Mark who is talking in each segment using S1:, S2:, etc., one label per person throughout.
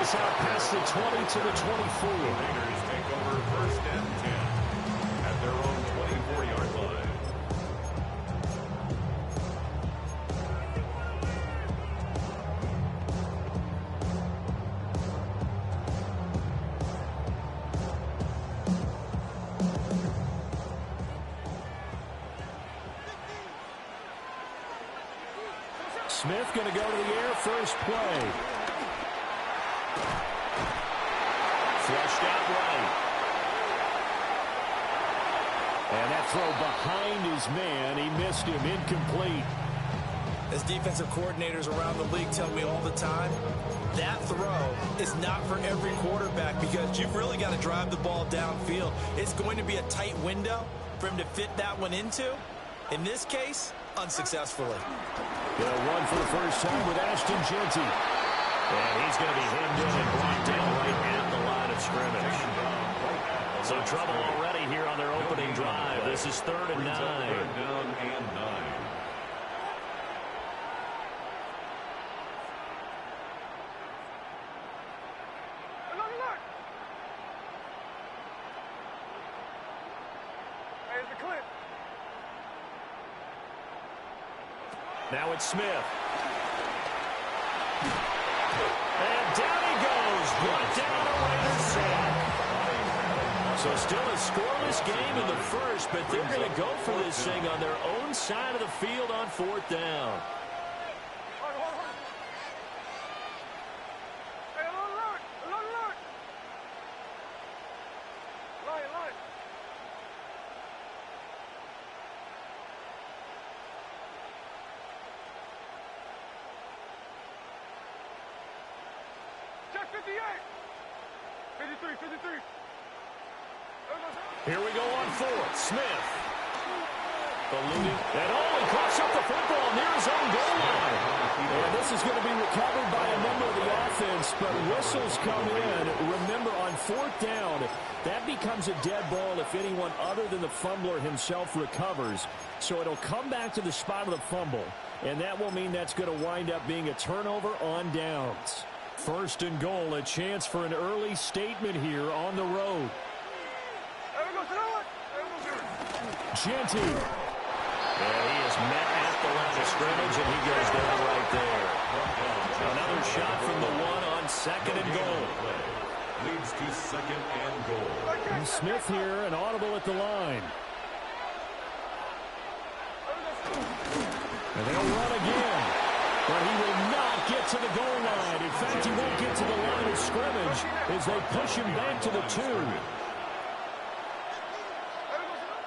S1: this out past the 20 to the 24.
S2: Raiders take over 1st and 10 at their own 24-yard line.
S1: Smith going to go to the air first play. Flushed out right. And that throw behind his man. He missed him. Incomplete.
S3: As defensive coordinators around the league tell me all the time, that throw is not for every quarterback because you've really got to drive the ball downfield. It's going to be a tight window for him to fit that one into. In this case, unsuccessfully.
S1: They'll run for the first time with Ashton Jeanty. And he's going to be hemmed in and brought down right at the line of scrimmage. So trouble already here on their opening drive. This is 3rd and 9.
S2: 3rd down and 9.
S1: Now it's Smith. And down he goes. Brought down a Raiders sack. So still a scoreless game in the first, but they're going to go for this thing on their own side of the field on 4th down. Here we go on 4th. Smith. Ballooning. And he crosses up the football near his own goal line. And this is going to be recovered by a member of the offense, but whistles come in. Remember, on 4th down, that becomes a dead ball if anyone other than the fumbler himself recovers. So it'll come back to the spot of the fumble, and that will mean that's going to wind up being a turnover on downs. 1st and goal, a chance for an early statement here on the road. Jeanty. Yeah, he is met at the line of scrimmage, and he goes down right there. Another shot from the one on 2nd and goal.
S2: Leads to 2nd and goal.
S1: And Smith here, an audible at the line. And they'll run again. But he will not get to the goal line. In fact, he won't get to the line of scrimmage as they push him back to the 2.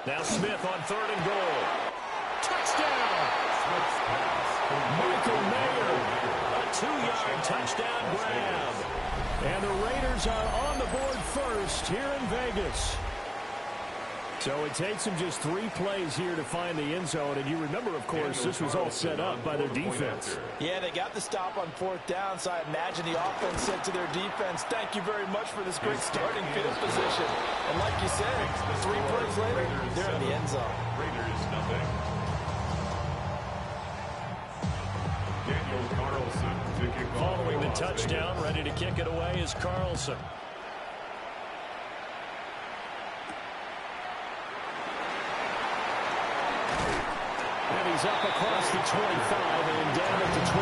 S1: Now Smith on 3rd and goal. Touchdown! Michael Mayer, a 2-yard touchdown grab. And the Raiders are on the board first here in Vegas. So it takes them just 3 plays here to find the end zone. And you remember, of course, this was all set up by their defense.
S3: Yeah, they got the stop on 4th down, so I imagine the offense said to their defense, thank you very much for this great starting field position. And like you said, 3 plays later, they're in the end zone.
S2: Raiders nothing. Daniel Carlson to kick off.
S1: Following the touchdown, ready to kick it away is Carlson. And he's up across the 25 and down at the 28.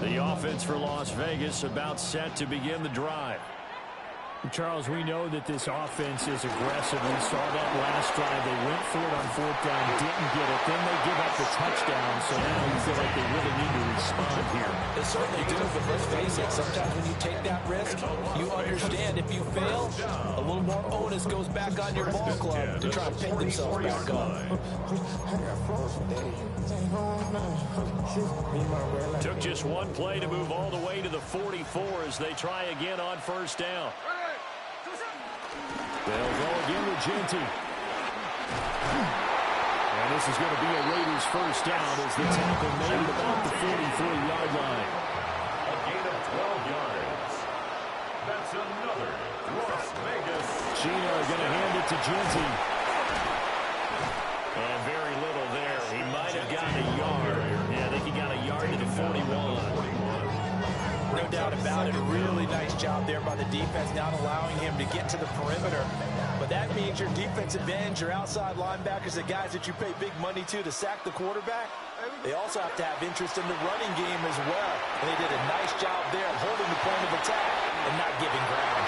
S1: The offense for Las Vegas about set to begin the drive. Charles, we know that this offense is aggressive. We saw that last drive. They went for it on 4th down, didn't get it. Then they give up the touchdown, so now you feel like they really need to respond here.
S3: They certainly do, but let's face it, sometimes when you take that risk, you understand if you fail, a little more onus goes back on your ball club to try and pick themselves back up.
S1: Took just 1 play to move all the way to the 44 as they try again on 1st down. They'll go again with Jeanty. And this is going to be a Raiders first down as the tackle made about the 43-yard line.
S2: A gain That's another Las Vegas.
S1: Gino going to hand it to Genty. And very little there. He might have gotten a yard. Yeah, I think he got a yard to the 41.
S3: No doubt about it. A really nice job there by the defense, not allowing him to get to the perimeter. But that means your defensive ends, your outside linebackers, the guys that you pay big money to sack the quarterback, they also have to have interest in the running game as well. And they did a nice job there of holding the point of attack and not giving ground.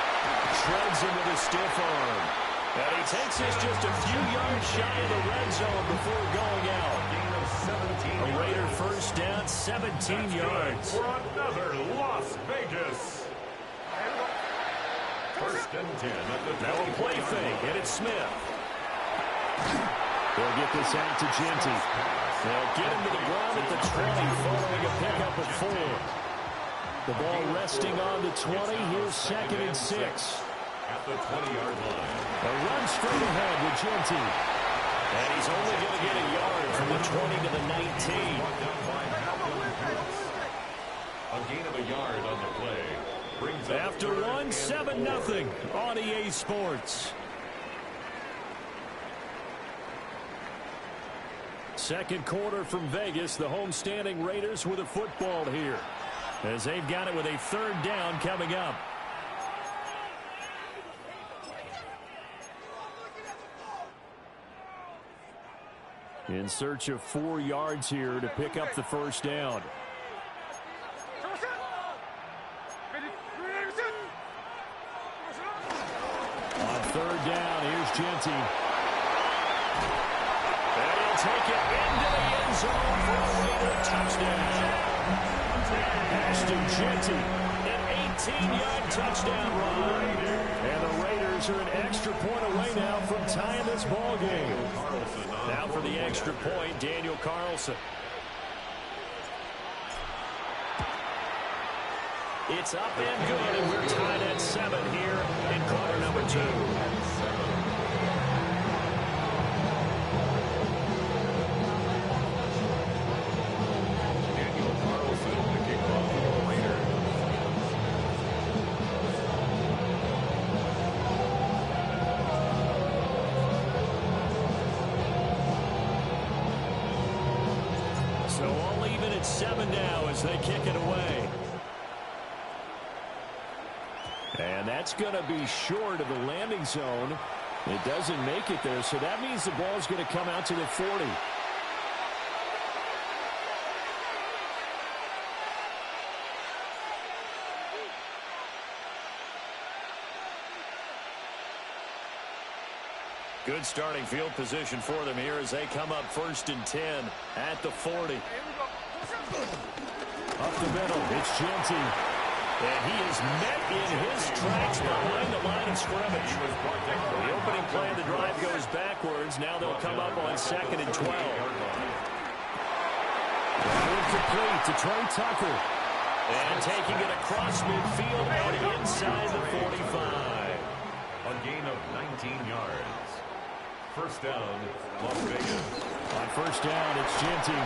S1: Shreds him with a stiff arm. And he takes us just a few yards shy of the red zone before going out. A Raider first down, 17 yards.
S2: For another Las Vegas. First and 10 at the
S1: now a play fake, and it's Smith. They'll get this out to Genty. They'll get him to the ground at the 20, following a pickup of 4. The ball resting on the 20. Here's 2nd and 6.
S2: At the 20-yard line.
S1: A run straight ahead with Genty. And he's only going to get a yard from the 20 to the 19.
S2: A gain of a yard on the play. Brings up
S1: After 1, 7-0 on EA Sports. Second quarter from Vegas. The homestanding Raiders with a football here, as they've got it with a 3rd down coming up. In search of 4 yards here to pick up the first down. On 3rd down, here's Genty. And he'll take it into the end zone for a Raider touchdown. Ashton Genty, an 18-yard touchdown run. And the Raiders are an extra point away now from tying this ball game. Now for the extra point, Daniel Carlson. It's up and good, and we're tied at 7 here in quarter number 2.
S2: Daniel Carlson, the kickoff for the Raiders.
S1: So all even at 7 now as they kick it away. And that's going to be short of the landing zone. It doesn't make it there, so that means the ball's going to come out to the 40. Good starting field position for them here as they come up 1st and 10 at the 40. Up the middle, it's Genty. And he is met in his tracks behind the line of scrimmage. The opening play of the drive goes backwards. Now they'll come up on 2nd and 12. Incomplete to Trey Tucker. And taking it across midfield out inside the 45.
S2: A gain of 19 yards. First down, Las Vegas.
S1: On 1st down, it's Genty.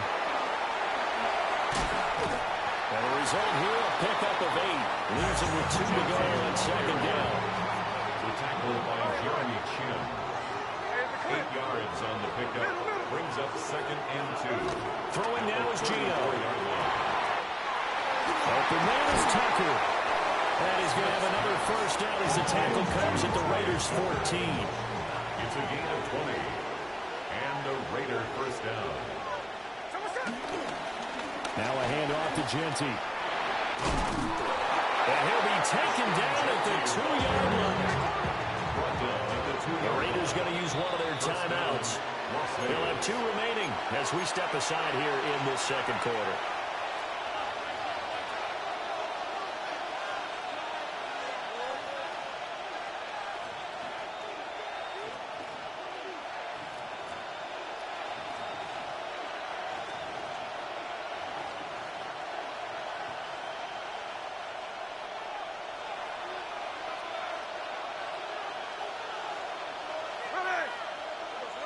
S1: And the result here, a pickup of 8. Leaves him with 2 to go on 2nd down.
S2: The tackle by Jeremy Chin. 8 yards on the pickup. Brings up 2nd and 2.
S1: Throwing now is Gino. Open man is Tucker. And he's going to have another first down as the tackle comes at the Raiders' 14.
S2: It's a gain of 20. And a Raider first down.
S1: Now a handoff to Genty. And he'll be taken down at the 2-yard line. The Raiders going to use one of their timeouts. They'll have 2 remaining as we step aside here in this second quarter.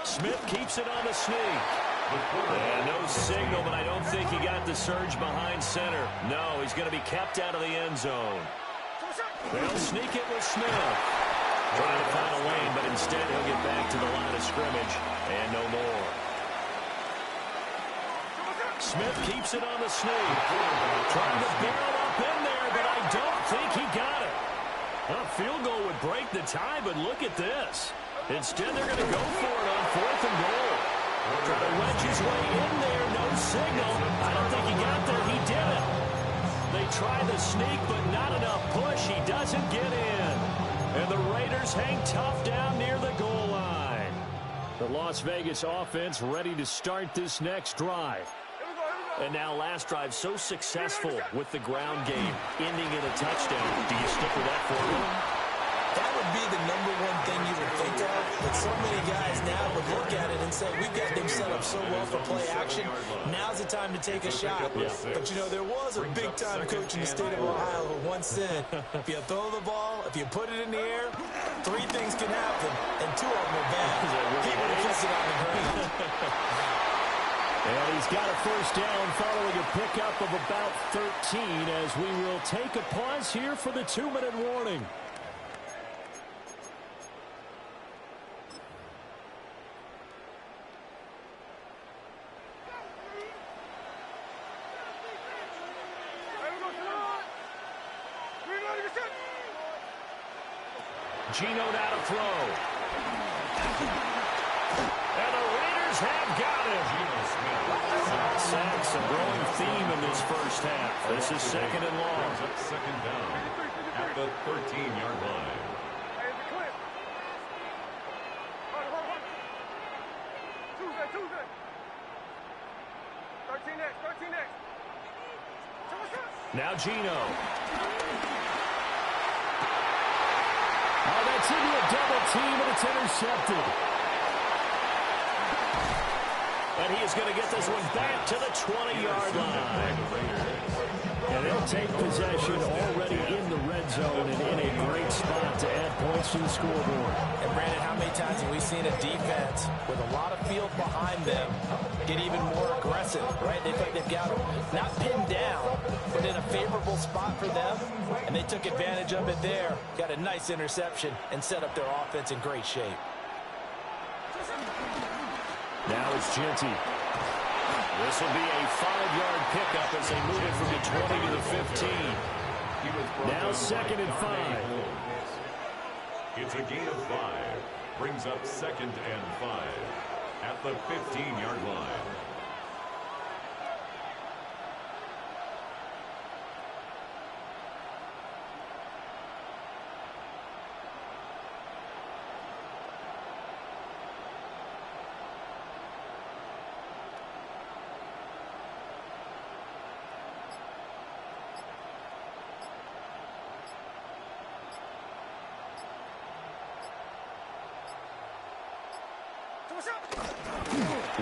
S1: Smith keeps it on the sneak. And no signal, but I don't think he got the surge behind center. No, he's going to be kept out of the end zone. They'll sneak it with Smith. Trying to find a lane, but instead he'll get back to the line of scrimmage and no more. Smith keeps it on the sneak. Trying to barrel up in there, but I don't think he got it. A field goal would break the tie, but look at this. Instead, they're going to go for it on 4th and goal. Trying to wedge his way in there, no signal. I don't think he got there. He did it. They try the sneak, but not enough push. He doesn't get in. And the Raiders hang tough down near the goal line. The Las Vegas offense ready to start this next drive. And now last drive so successful with the ground game, ending in a touchdown. Do you stick with that formula?
S3: That would be the #1 thing you would think of, but so many guys now would look at it and say, we've got them set up so well for play action. Now's the time to take a shot. Yeah. But, you know, there was a big-time coach in the state of Ohio who once said, if you throw the ball, if you put it in the air, 3 things can happen, and 2 of them are bad. He would have kept it on the ground.
S1: And he's got a first down following a pickup of about 13 as we will take a pause here for the 2-minute warning. Geno now to throw. And the Raiders have got him. Sacks, a growing theme in this first half. This is 2nd and long.
S2: Up 2nd down at the 13-yard line.
S4: Tuesday. 13 next.
S1: Now Geno. Oh, that's into a double team, and it's intercepted. And he is going to get this one back to the 20-yard line. And they'll take possession already in the red zone and in a great spot to add points to the scoreboard.
S3: And Brandon, how many times have we seen a defense with a lot of field behind them get even more aggressive, right? They feel like they've got them not pinned down, but in a favorable spot for them, and they took advantage of it there. Got a nice interception and set up their offense in great shape.
S1: Now it's Genty. This will be a 5-yard pickup as they move it from the 20 to the 15. Now 2nd and 5.
S2: It's a gain of 5. Brings up 2nd and 5 at the 15-yard line.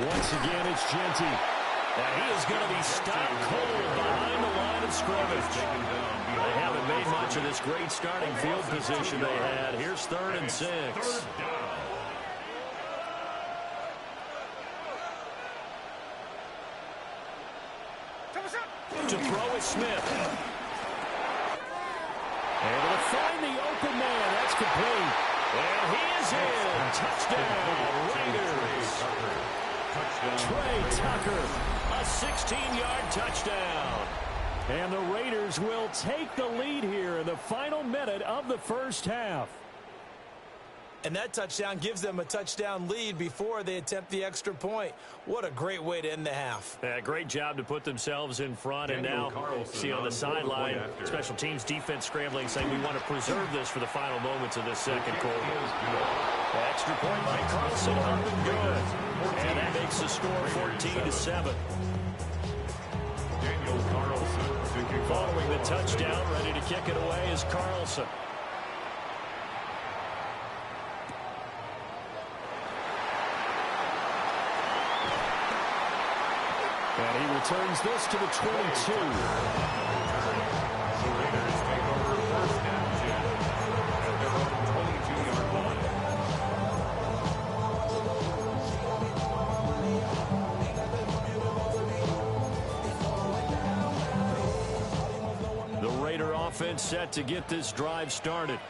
S1: Once again, it's Genty. And he is going to be stopped cold behind the line of scrimmage. They haven't made much of this great starting field position they had. Here's 3rd and 6. To throw is Smith. Able to find the open man. That's complete. And he is in. Touchdown, Raiders. Trey Tucker, a 16-yard touchdown. And the Raiders will take the lead here in the final minute of the first half.
S3: And that touchdown gives them a touchdown lead before they attempt the extra point. What a great way to end the half.
S1: Great job to put themselves in front. And now, see on the sideline, special teams defense scrambling, saying we want to preserve this for the final moments of this second quarter. Extra point by Carlson, up and good. And that makes the score 14-7.
S2: Daniel Carlson.
S1: Following the touchdown, ready to kick it away is Carlson. And he returns this to the 22.
S2: The Raiders take over first and 10 at their own 22-yard line.
S1: offense set to get this drive started.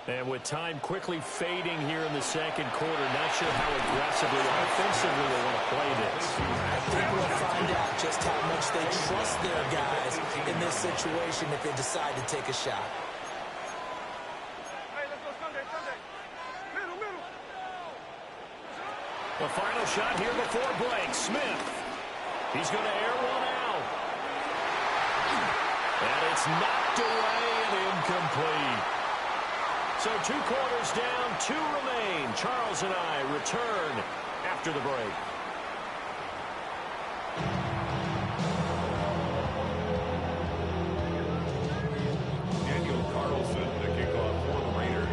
S1: And with time quickly fading here in the second quarter, not sure how aggressively or offensively they want to play this.
S3: I think we'll find out just how much they trust their guys in this situation if they decide to take a shot.
S4: Hey, let's go Sunday, Sunday. Middle.
S1: The final shot here before break. Smith. He's going to air one out. And it's knocked away and incomplete. So 2 quarters down, 2 remain. Charles and I return after the break.
S2: Daniel Carlson, the kickoff for the Raiders.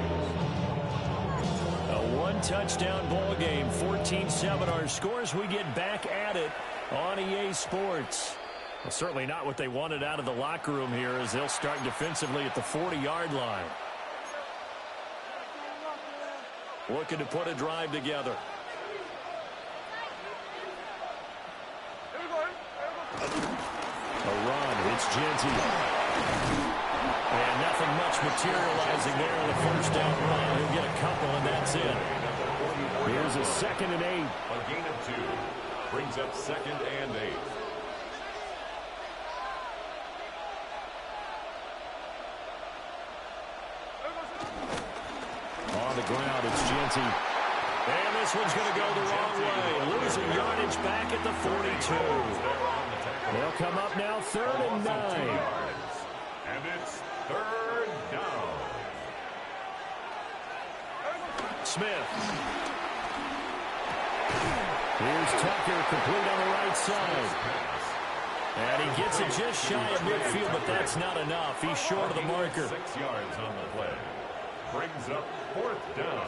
S1: A 1-touchdown ball game, 14-7 our scores. We get back at it on EA Sports. Well, certainly not what they wanted out of the locker room here as they'll start defensively at the 40-yard line. Looking to put a drive together. A run. It's Genty. And nothing much materializing there on the first down run. He'll get a couple, and that's it. Here's a 2nd and 8.
S2: A gain of 2. Brings up 2nd and 8.
S1: On the ground, it's Genty. And this one's going to go the wrong way. Losing yardage back at the 42. They'll come up now 3rd and 9.
S2: And it's 3rd down.
S1: Smith. Here's Tucker, complete on the right side. And he gets it just shy of midfield, but that's not enough. He's short of the marker.
S2: 6 yards on the play. Brings up 4th down.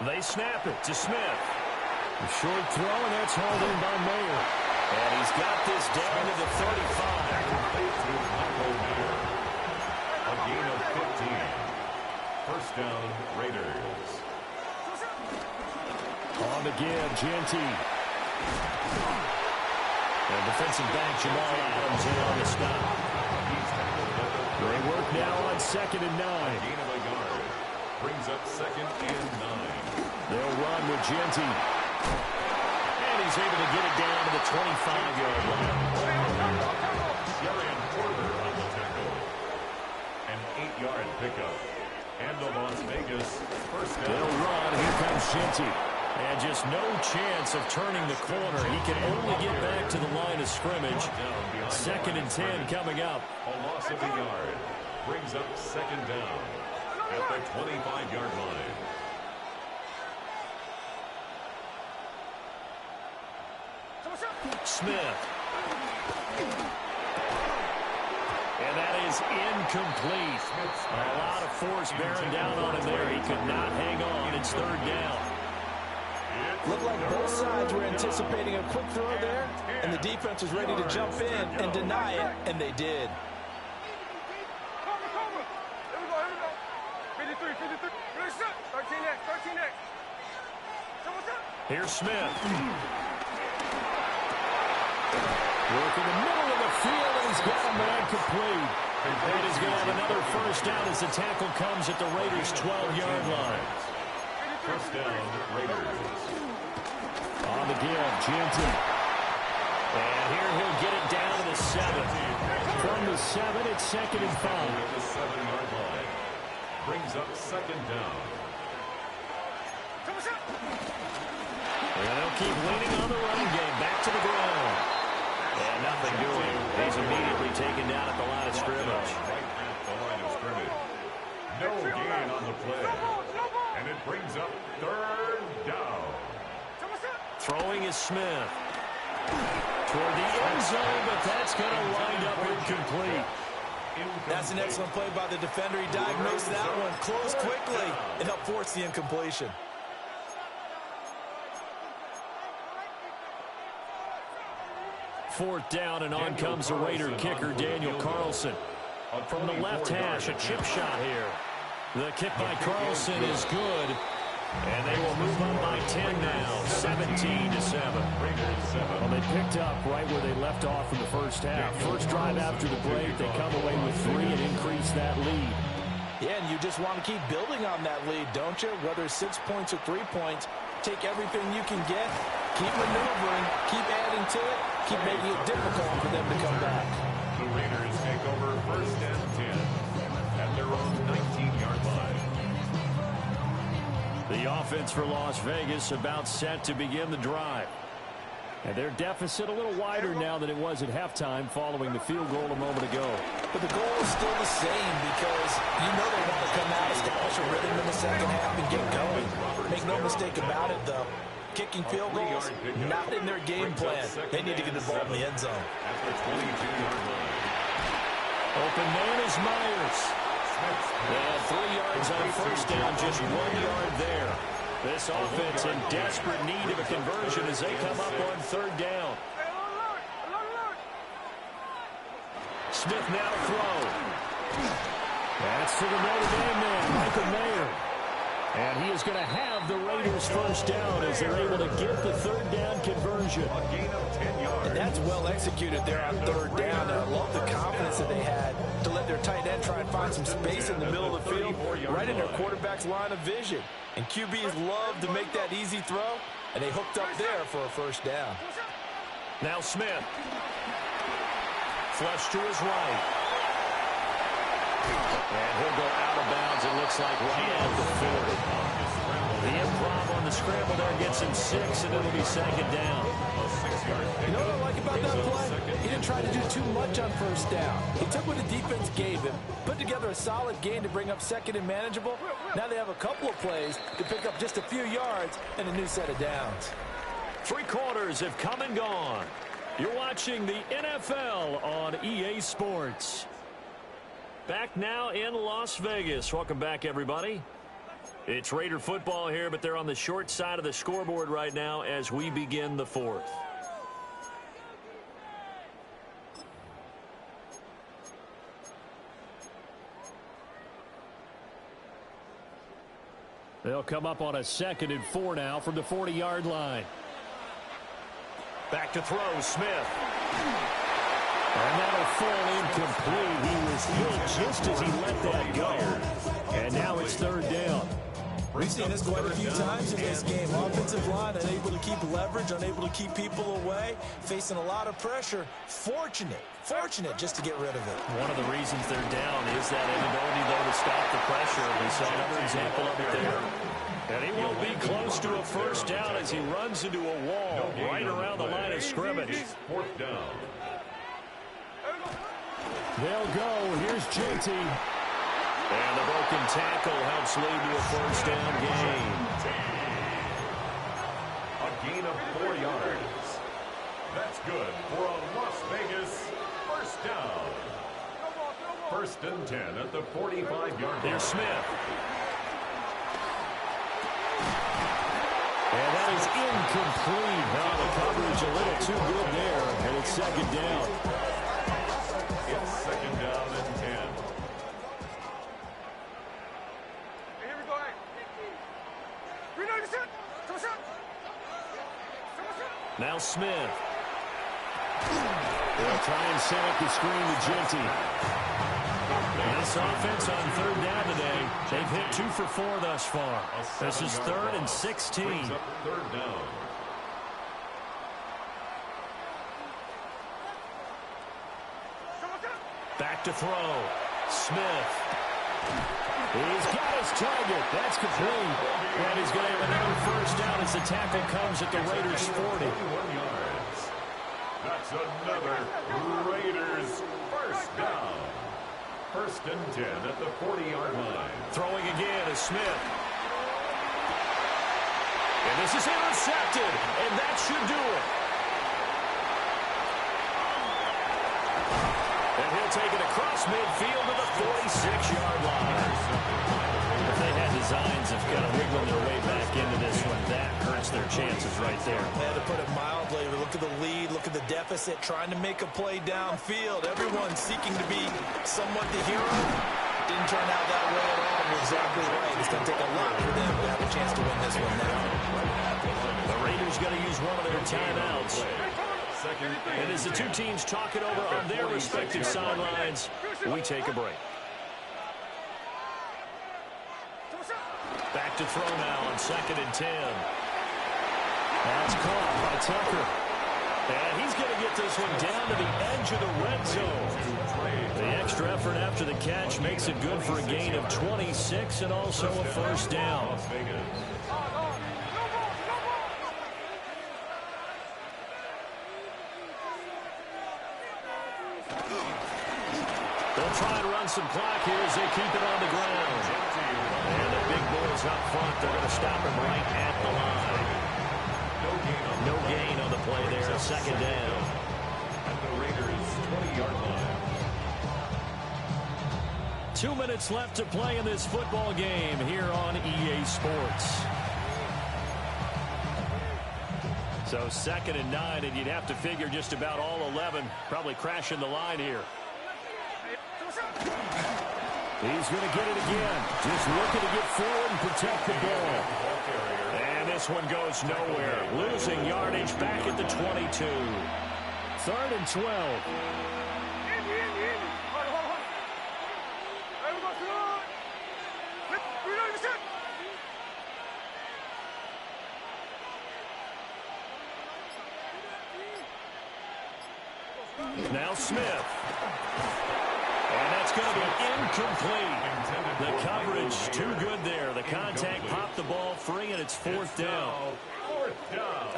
S1: They snap it to Smith. A short throw, and that's hauled in by Mayer. And he's got this down to the 35.
S2: A gain of 15. 1st down, Raiders.
S1: On the give, Genty. And defensive back Jamal Adams in on the stop. They work now on 2nd and 9.
S2: Gain of a yard. Brings up 2nd and 9.
S1: They'll run with Genty. And he's able to get it down to the 25-yard line.
S2: Darian Porter on the tackle. An 8-yard pickup. And the Las Vegas 1st down.
S1: They'll run. Here comes Genty. And just no chance of turning the corner. He can only get back to the line of scrimmage. 2nd and 10 coming up.
S2: A loss of a yard. Brings up 2nd down at the 25-yard line.
S1: Smith. And that is incomplete. A lot of force bearing down on him there. He could not hang on. It's 3rd down.
S3: Looked like both sides were anticipating a quick throw there, and the defense was ready to jump in and deny it, and they did.
S4: Cover. Here we go. 53. Good shot. 13 next.
S1: Here's Smith. Working the middle of the field, and he's got a man complete. And he's going to have another 1st down as the tackle comes at the Raiders' 12-yard line.
S2: 1st down, Raiders.
S1: On the give, Genty. And here he'll get it down to the 7. From the 7, it's 2nd and 5.
S2: At the 7-yard line. Brings up 2nd down.
S1: And they'll keep leaning on the running game. Back to the ground. And nothing doing. He's immediately taken down at the line of scrimmage.
S2: Right at the line of scrimmage. No gain on the play. And it brings up 3rd down.
S1: Throwing is Smith. Toward the end zone, but that's going to wind up incomplete.
S3: That's an excellent play by the defender. He diagnosed that one, closed quickly, and helped force the incompletion.
S1: Fourth down, and on comes the Raider kicker, Daniel Carlson. From the left hash, a chip shot here. The kick by Carlson is good. And they will move on by 10 now, 17-7. Well, they picked up right where they left off in the first half. First drive after the break, they come away with 3 and increase that lead.
S3: Yeah, and you just want to keep building on that lead, don't you? Whether it's 6 points or 3 points, take everything you can get, keep maneuvering, keep adding to it, keep making it difficult for them to come back.
S2: The Raiders take over first and 10 at their own 19-yard line.
S1: The offense for Las Vegas about set to begin the drive. And their deficit a little wider now than it was at halftime following the field goal a moment ago.
S3: But the goal is still the same because you know they want to come out, establish a rhythm in the second half and get going. Make no mistake about it, though. Kicking field goals, not in their game plan. They need to get the ball in the end zone.
S2: At the 22-yard line.
S1: Open man is Myers. And 3 yards on first down, just 1 yard there. This offense in desperate need of a conversion as they come up on third down. Smith now to throw. That's to the Notre Dame man, Michael Mayer. And he is going to have the Raiders first down as they're able to get the third down conversion.
S2: A gain of 10 yards.
S3: And that's well executed there on third down. And I love the confidence that they had to let their tight end try and find some space in the middle of the field, right in their quarterback's line of vision. And QBs love to make that easy throw, and they hooked up there for a first down.
S1: Now Smith. Flush to his right. And he'll go out of bounds, it looks like, right at the 40. The improv on the scramble there gets him 6, and it'll be second down.
S3: You know what I like about that play? He didn't try to do too much on first down. He took what the defense gave him, put together a solid gain to bring up second and manageable. Now they have a couple of plays to pick up just a few yards and a new set of downs.
S1: 3 quarters have come and gone. You're watching the NFL on EA Sports. Back now in Las Vegas. Welcome back, everybody. It's Raider football here, but they're on the short side of the scoreboard right now as we begin the fourth. They'll come up on a 2nd and 4 now from the 40-yard line. Back to throw, Smith. And that'll fall incomplete. He was hit just as he let that go. And now it's third down.
S3: We've seen this quite a few times in this game. Offensive line unable to keep leverage, unable to keep people away, facing a lot of pressure. Fortunate just to get rid of it.
S1: One of the reasons they're down is that inability, though, to stop the pressure. We saw another example of it there. And he will be close to a first down as he runs into a wall right around the line of scrimmage.
S2: Fourth down.
S1: They'll go. Here's JT. And the broken tackle helps lead to a first down gain.
S2: A gain of 4 yards. That's good for a Las Vegas first down. First and 10 at the 45-yard line.
S1: There's Smith. And that is incomplete. Now the coverage a little too good there, and it's second down.
S2: It's second down and 10.
S1: Now Smith. They'll try and set up the screen to Genty. This offense on third down today, they've hit 2 for 4 thus far. This is 3rd and 16.
S2: Third down.
S1: Back to throw. Smith. He's got his target. That's complete. And he's going to have another first down as the tackle comes at the Raiders' 40.
S2: 41 yards. That's another Raiders first down. First and 10 at the 40-yard line.
S1: Throwing again is Smith. And this is intercepted. And that should do it. And he'll take it across midfield to the 46-yard line. If they had designs of kind of wiggling their way back into this one, that hurts their chances right there.
S3: Yeah, to put it mildly, look at the lead, look at the deficit, trying to make a play downfield. Everyone seeking to be somewhat the hero. Didn't turn out that way at all. You're exactly right. It's going to take a lot for them to have a chance to win this one now.
S1: The Raiders going to use one of their timeouts. And as the two teams talk it over on their respective sidelines, we take a break. Back to throw now on 2nd and 10. That's caught by Tucker. And he's going to get this one down to the edge of the red zone. The extra effort after the catch makes it good for a gain of 26 and also a first down. They'll try and run some clock here as they keep it on the ground. And the big boys up front, they're going to stop him right at the line. No gain on the play there, 2nd down.
S2: At the Raiders' 20-yard line.
S1: 2 minutes left to play in this football game here on EA Sports. So 2nd and 9, and you'd have to figure just about all 11 probably crashing the line here. He's going to get it again. Just looking to get forward and protect the ball. And this one goes nowhere. Losing yardage back at the 22. 3rd and 12. Now Smith. And that's going to be incomplete. The coverage too good there. The contact popped the ball free, and it's 4th down.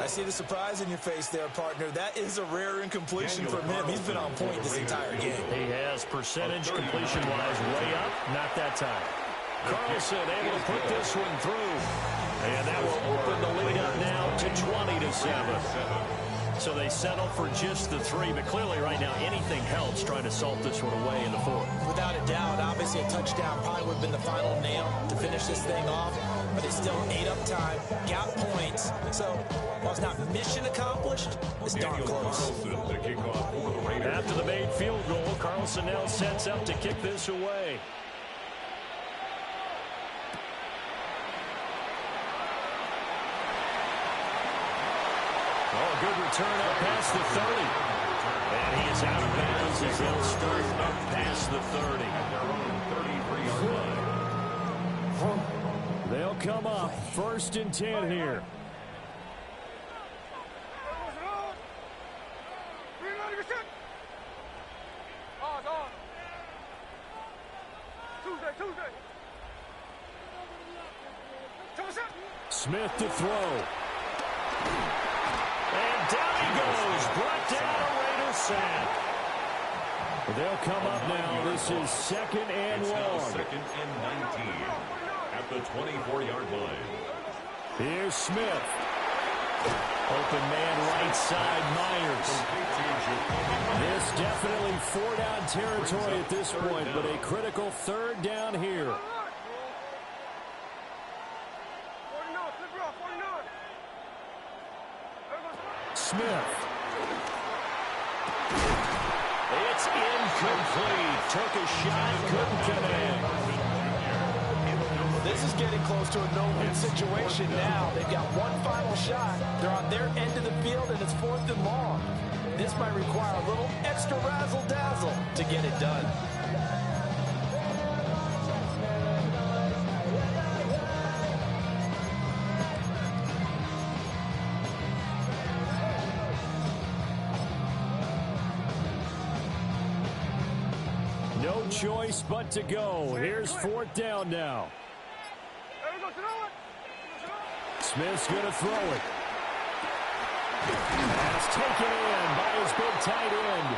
S3: I see the surprise in your face there, partner. That is a rare incompletion from him. He's been on point this entire game.
S1: He has percentage completion-wise way up. Not that time. Carlson able to put this one through. And that will open the lead up now to 20-7. So they settle for just the 3, but clearly right now anything helps trying to salt this one away in the 4th.
S3: Without a doubt, obviously a touchdown probably would have been the final nail to finish this thing off, but it's still ate up time, got points, so while it's not mission accomplished, it's darn close.
S1: After the made field goal, Carlson now sets up to kick this away. Oh, good return up past the 30. And he is out of bounds as they'll start up past the 30. They'll come up 1st and 10 here. Smith to throw. And down he goes. Brought down a Raider sack. They'll come up now. This is 2nd and long.
S2: 2nd and 19 at the 24-yard line.
S1: Here's Smith. Open man right side, Myers. This definitely 4-down territory at this point, but a critical 3rd down here. Smith. It's incomplete. Took a shot, couldn't connect.
S3: This is getting close to a no-win situation now. They've got one final shot. They're on their end of the field, and it's 4th and long. This might require a little extra razzle-dazzle to get it done.
S1: No choice but to go. Here's 4th down now. Smith's going to throw it. That's taken in by his big tight end.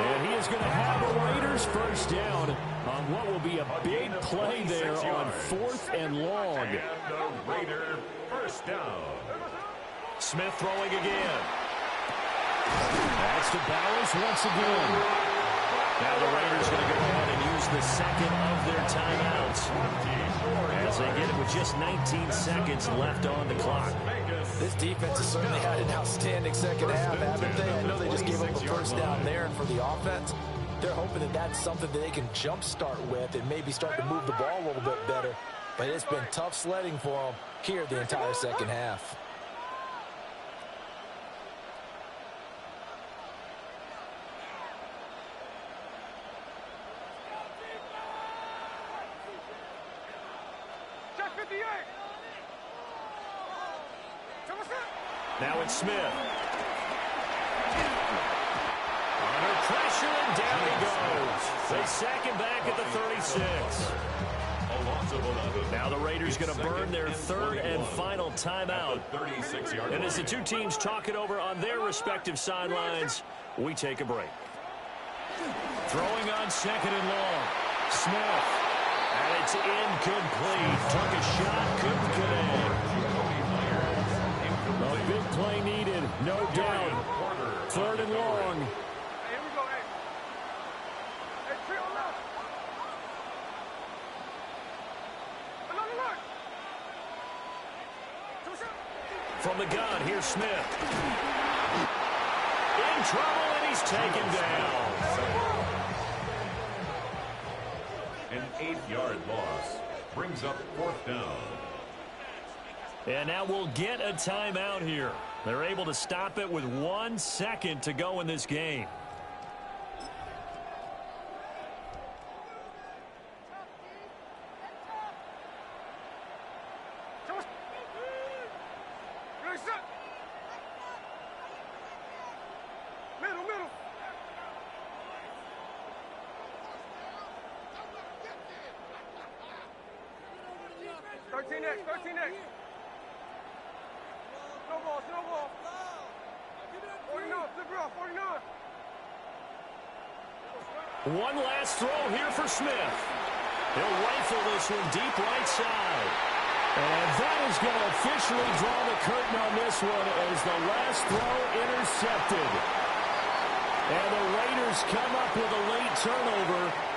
S1: And he is going to have the Raiders first down on what will be a big play there on 4th and long.
S2: And the Raider first down.
S1: Smith throwing again. That's to Bowers once again. Now the Raiders going to go ahead and use the 2nd of their timeouts as they get it with just 19 seconds left on the clock.
S3: This defense has certainly had an outstanding second half, haven't they? I know they just gave up a first down there, and for the offense, They're hoping that that's something that they can jumpstart with and maybe start to move the ball a little bit better. But it's been tough sledding for them here the entire second half.
S1: Now it's Smith. Under pressure, and down he goes. They sack him back at the 36. Now the Raiders going to burn their third and final timeout. And as the two teams talk it over on their respective sidelines, we take a break. Throwing on second and long. Smith. And it's incomplete. Took a shot, couldn't connect. A big play needed, no doubt. Third and long.
S4: Here we go, hey. Hey, three on left. Look.
S1: From the gun, here's Smith. In trouble, and he's taken down.
S2: An 8-yard loss brings up fourth down.
S1: And now we'll get a timeout here. They're able to stop it with 1 second to go in this game.
S4: Middle. 13X. Snowball. 49, flip it off, 49.
S1: One last throw here for Smith. He'll rifle this one deep right side. And that is going to officially draw the curtain on this one as the last throw intercepted. And the Raiders come up with a late turnover.